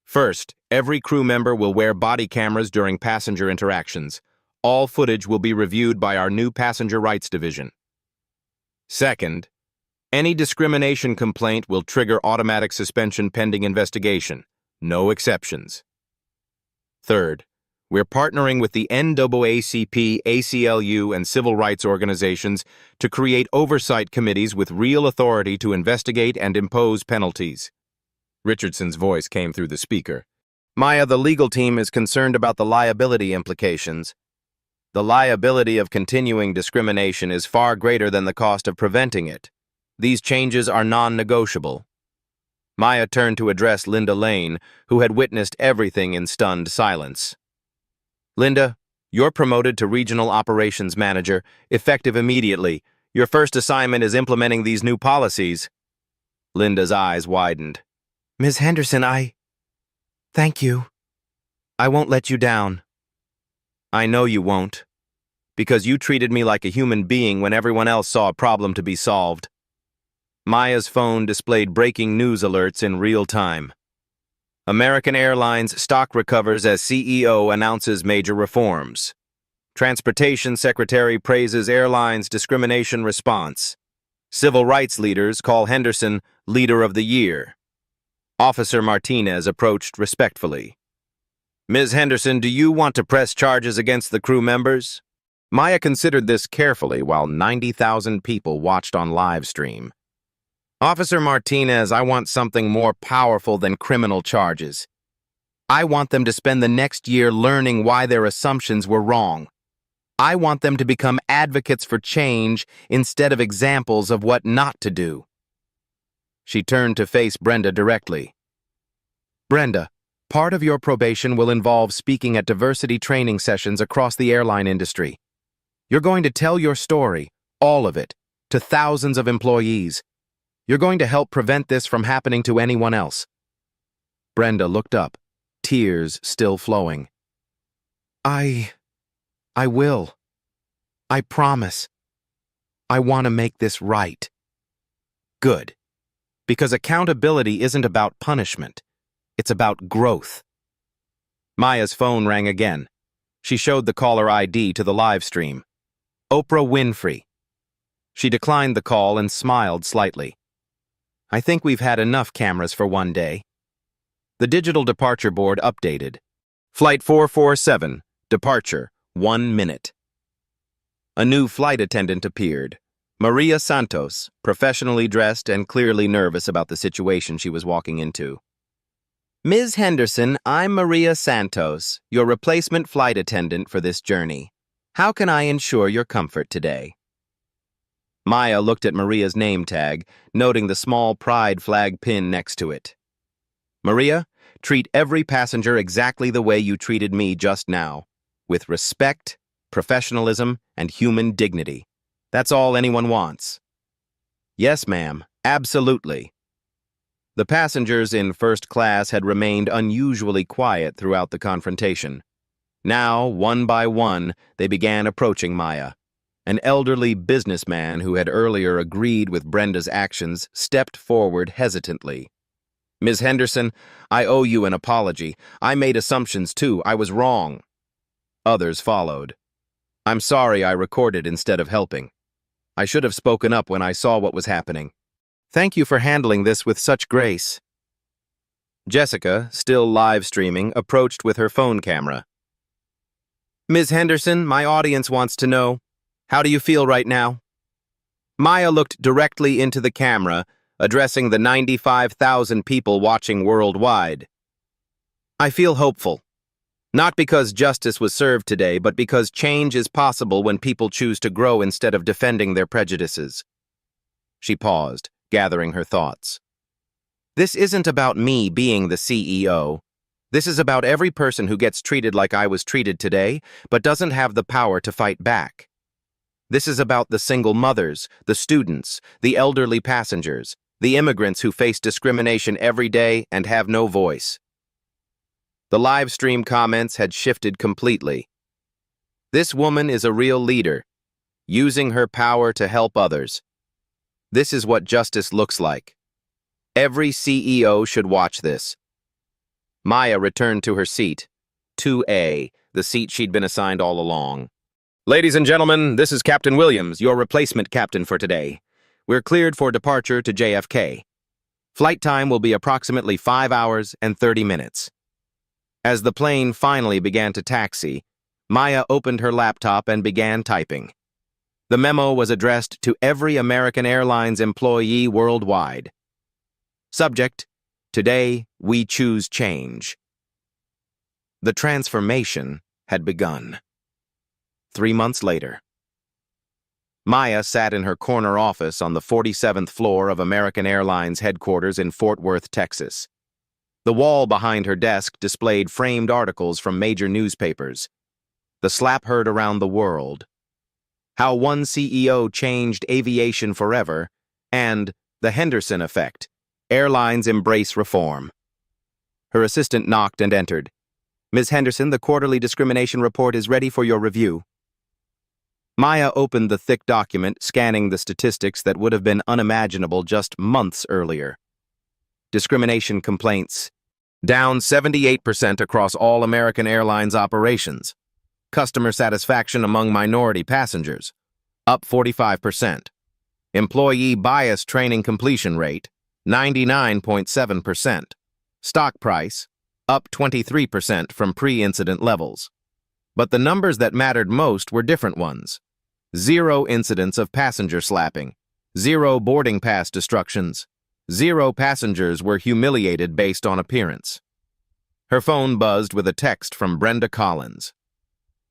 First, every crew member will wear body cameras during passenger interactions. All footage will be reviewed by our new Passenger Rights Division. Second, any discrimination complaint will trigger automatic suspension pending investigation. No exceptions. Third, we're partnering with the NAACP, ACLU, and civil rights organizations to create oversight committees with real authority to investigate and impose penalties." Richardson's voice came through the speaker. "Maya, the legal team is concerned about the liability implications. The liability of continuing discrimination is far greater than the cost of preventing it. These changes are non-negotiable." Maya turned to address Linda Lane, who had witnessed everything in stunned silence. "Linda, you're promoted to Regional Operations Manager, effective immediately. Your first assignment is implementing these new policies." Linda's eyes widened. "Ms. Henderson, Thank you. I won't let you down." "I know you won't, because you treated me like a human being when everyone else saw a problem to be solved." Maya's phone displayed breaking news alerts in real time. American Airlines stock recovers as CEO announces major reforms. Transportation Secretary praises airlines' discrimination response. Civil rights leaders call Henderson Leader of the Year. Officer Martinez approached respectfully. "Ms. Henderson, do you want to press charges against the crew members?" Maya considered this carefully while 90,000 people watched on live stream. "Officer Martinez, I want something more powerful than criminal charges. I want them to spend the next year learning why their assumptions were wrong. I want them to become advocates for change instead of examples of what not to do." She turned to face Brenda directly. "Brenda, part of your probation will involve speaking at diversity training sessions across the airline industry. You're going to tell your story, all of it, to thousands of employees. You're going to help prevent this from happening to anyone else. Brenda looked up, tears still flowing. I will. I promise. I want to make this right. Good. Because accountability isn't about punishment. It's about growth. Maya's phone rang again. She showed the caller ID to the live stream. Oprah Winfrey. She declined the call and smiled slightly. I think we've had enough cameras for one day. The digital departure board updated. Flight 447, departure, 1 minute. A new flight attendant appeared. Maria Santos, professionally dressed and clearly nervous about the situation she was walking into. Ms. Henderson, I'm Maria Santos, your replacement flight attendant for this journey. How can I ensure your comfort today? Maya looked at Maria's name tag, noting the small pride flag pin next to it. Maria, treat every passenger exactly the way you treated me just now, with respect, professionalism, and human dignity. That's all anyone wants. Yes, ma'am, absolutely. The passengers in first class had remained unusually quiet throughout the confrontation. Now, one by one, they began approaching Maya. An elderly businessman who had earlier agreed with Brenda's actions stepped forward hesitantly. Ms. Henderson, I owe you an apology. I made assumptions too. I was wrong. Others followed. I'm sorry I recorded instead of helping. I should have spoken up when I saw what was happening. Thank you for handling this with such grace. Jessica, still live streaming, approached with her phone camera. Ms. Henderson, my audience wants to know, how do you feel right now? Maya looked directly into the camera, addressing the 95,000 people watching worldwide. I feel hopeful. Not because justice was served today, but because change is possible when people choose to grow instead of defending their prejudices. She paused, gathering her thoughts. This isn't about me being the CEO. This is about every person who gets treated like I was treated today, but doesn't have the power to fight back. This is about the single mothers, the students, the elderly passengers, the immigrants who face discrimination every day and have no voice. The live stream comments had shifted completely. This woman is a real leader, using her power to help others. This is what justice looks like. Every CEO should watch this. Maya returned to her seat, 2A, the seat she'd been assigned all along. Ladies and gentlemen, this is Captain Williams, your replacement captain for today. We're cleared for departure to JFK. Flight time will be approximately 5 hours and 30 minutes. As the plane finally began to taxi, Maya opened her laptop and began typing. The memo was addressed to every American Airlines employee worldwide. Subject: Today, we choose change. The transformation had begun. 3 months later. Maya sat in her corner office on the 47th floor of American Airlines headquarters in Fort Worth, Texas. The wall behind her desk displayed framed articles from major newspapers. The slap heard around the world. How one CEO changed aviation forever, and the Henderson effect. Airlines embrace reform. Her assistant knocked and entered. Ms. Henderson, the quarterly discrimination report is ready for your review. Maya opened the thick document, scanning the statistics that would have been unimaginable just months earlier. Discrimination complaints. Down 78% across all American Airlines operations. Customer satisfaction among minority passengers. Up 45%. Employee bias training completion rate. 99.7%. Stock price. Up 23% from pre-incident levels. But the numbers that mattered most were different ones. 0 incidents of passenger slapping. 0 boarding pass destructions. 0 passengers were humiliated based on appearance. Her phone buzzed with a text from Brenda Collins.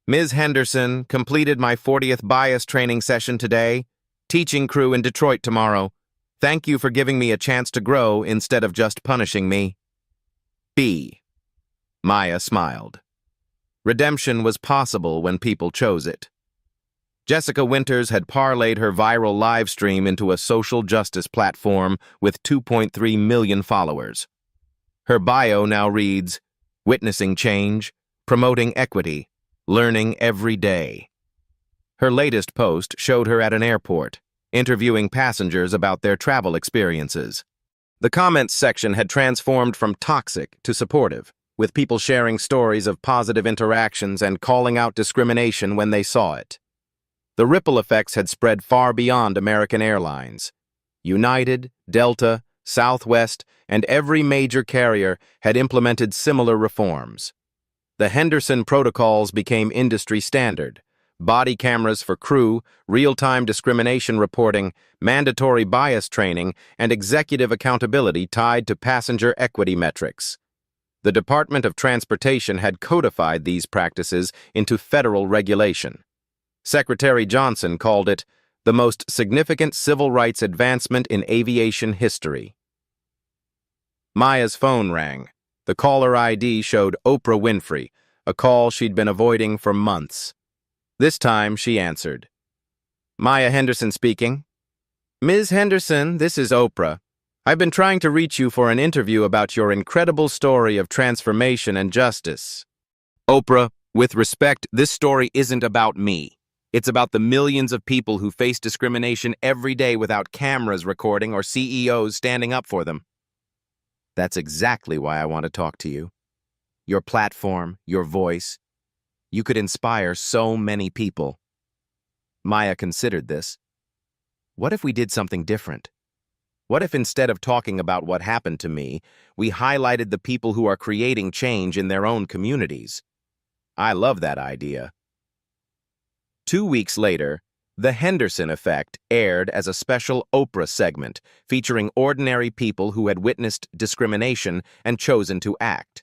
Ms. Henderson, completed my 40th bias training session today. Teaching crew in Detroit tomorrow. Thank you for giving me a chance to grow instead of just punishing me. B. Maya smiled. Redemption was possible when people chose it. Jessica Winters had parlayed her viral live stream into a social justice platform with 2.3 million followers. Her bio now reads, "Witnessing change, promoting equity, learning every day." Her latest post showed her at an airport, interviewing passengers about their travel experiences. The comments section had transformed from toxic to supportive, with people sharing stories of positive interactions and calling out discrimination when they saw it. The ripple effects had spread far beyond American Airlines. United, Delta, Southwest, and every major carrier had implemented similar reforms. The Henderson protocols became industry standard. Body cameras for crew, real-time discrimination reporting, mandatory bias training, and executive accountability tied to passenger equity metrics. The Department of Transportation had codified these practices into federal regulation. Secretary Johnson called it the most significant civil rights advancement in aviation history. Maya's phone rang. The caller ID showed Oprah Winfrey, a call she'd been avoiding for months. This time, she answered. "Maya Henderson speaking." "Ms. Henderson, this is Oprah. I've been trying to reach you for an interview about your incredible story of transformation and justice." "Oprah, with respect, this story isn't about me. It's about the millions of people who face discrimination every day without cameras recording or CEOs standing up for them." "That's exactly why I want to talk to you. Your platform, your voice. You could inspire so many people." Maya considered this. What if we did something different? What if instead of talking about what happened to me, we highlighted the people who are creating change in their own communities? I love that idea. 2 weeks later, The Henderson Effect aired as a special Oprah segment featuring ordinary people who had witnessed discrimination and chosen to act.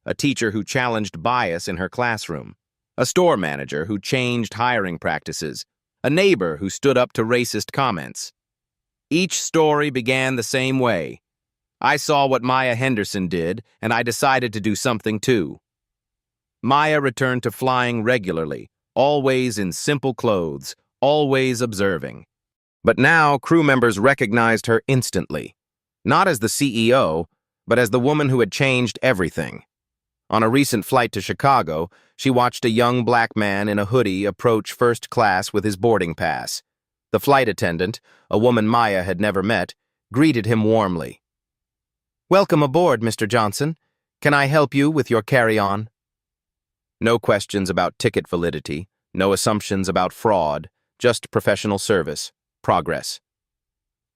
A teacher who challenged bias in her classroom. A store manager who changed hiring practices. A neighbor who stood up to racist comments. Each story began the same way. "I saw what Maya Henderson did, and I decided to do something too." Maya returned to flying regularly, always in simple clothes, always observing. But now crew members recognized her instantly, not as the CEO, but as the woman who had changed everything. On a recent flight to Chicago, she watched a young black man in a hoodie approach first class with his boarding pass. The flight attendant, a woman Maya had never met, greeted him warmly. "Welcome aboard, Mr. Johnson. Can I help you with your carry-on?" No questions about ticket validity, no assumptions about fraud, just professional service, progress.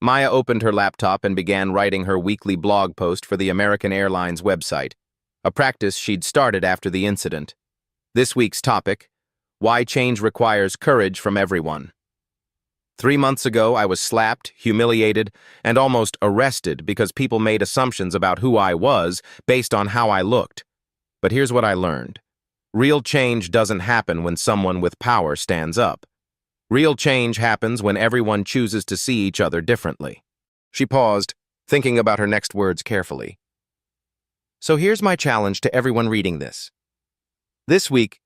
Maya opened her laptop and began writing her weekly blog post for the American Airlines website, a practice she'd started after the incident. This week's topic: why change requires courage from everyone. 3 months ago, I was slapped, humiliated, and almost arrested because people made assumptions about who I was based on how I looked. But here's what I learned. Real change doesn't happen when someone with power stands up. Real change happens when everyone chooses to see each other differently. She paused, thinking about her next words carefully. So here's my challenge to everyone reading this. This week,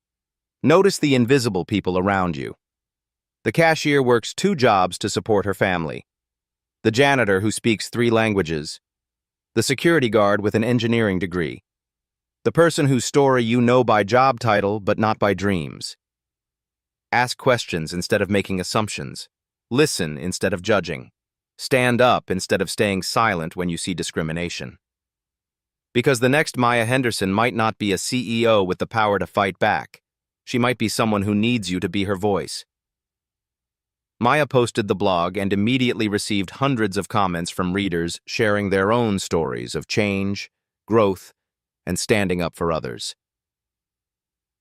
notice the invisible people around you. The cashier works 2 jobs to support her family. The janitor who speaks 3 languages. The security guard with an engineering degree. The person whose story you know by job title but not by dreams. Ask questions instead of making assumptions. Listen instead of judging. Stand up instead of staying silent when you see discrimination. Because the next Maya Henderson might not be a CEO with the power to fight back. She might be someone who needs you to be her voice. Maya posted the blog and immediately received hundreds of comments from readers sharing their own stories of change, growth, and standing up for others.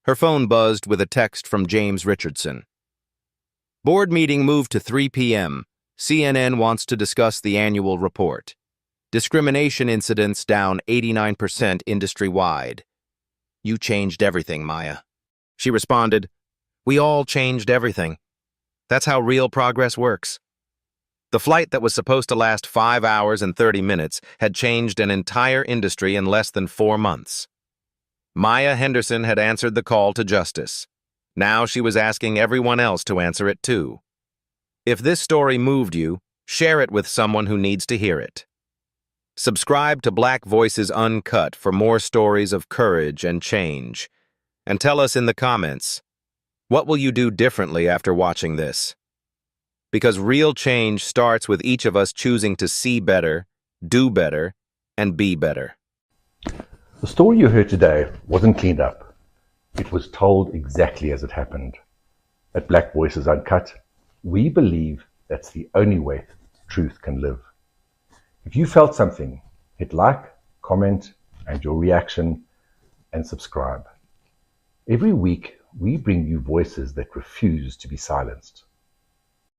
Her phone buzzed with a text from James Richardson. Board meeting moved to 3 p.m. CNN wants to discuss the annual report. Discrimination incidents down 89% industry-wide. You changed everything, Maya. She responded, "We all changed everything. That's how real progress works." The flight that was supposed to last 5 hours and 30 minutes had changed an entire industry in less than 4 months. Maya Henderson had answered the call to justice. Now she was asking everyone else to answer it too. If this story moved you, share it with someone who needs to hear it. Subscribe to Black Voices Uncut for more stories of courage and change. And tell us in the comments, what will you do differently after watching this? Because real change starts with each of us choosing to see better, do better, and be better. The story you heard today wasn't cleaned up. It was told exactly as it happened. At Black Voices Uncut, we believe that's the only way truth can live. If you felt something, hit like, comment, and your reaction, and subscribe. Every week, we bring you voices that refuse to be silenced.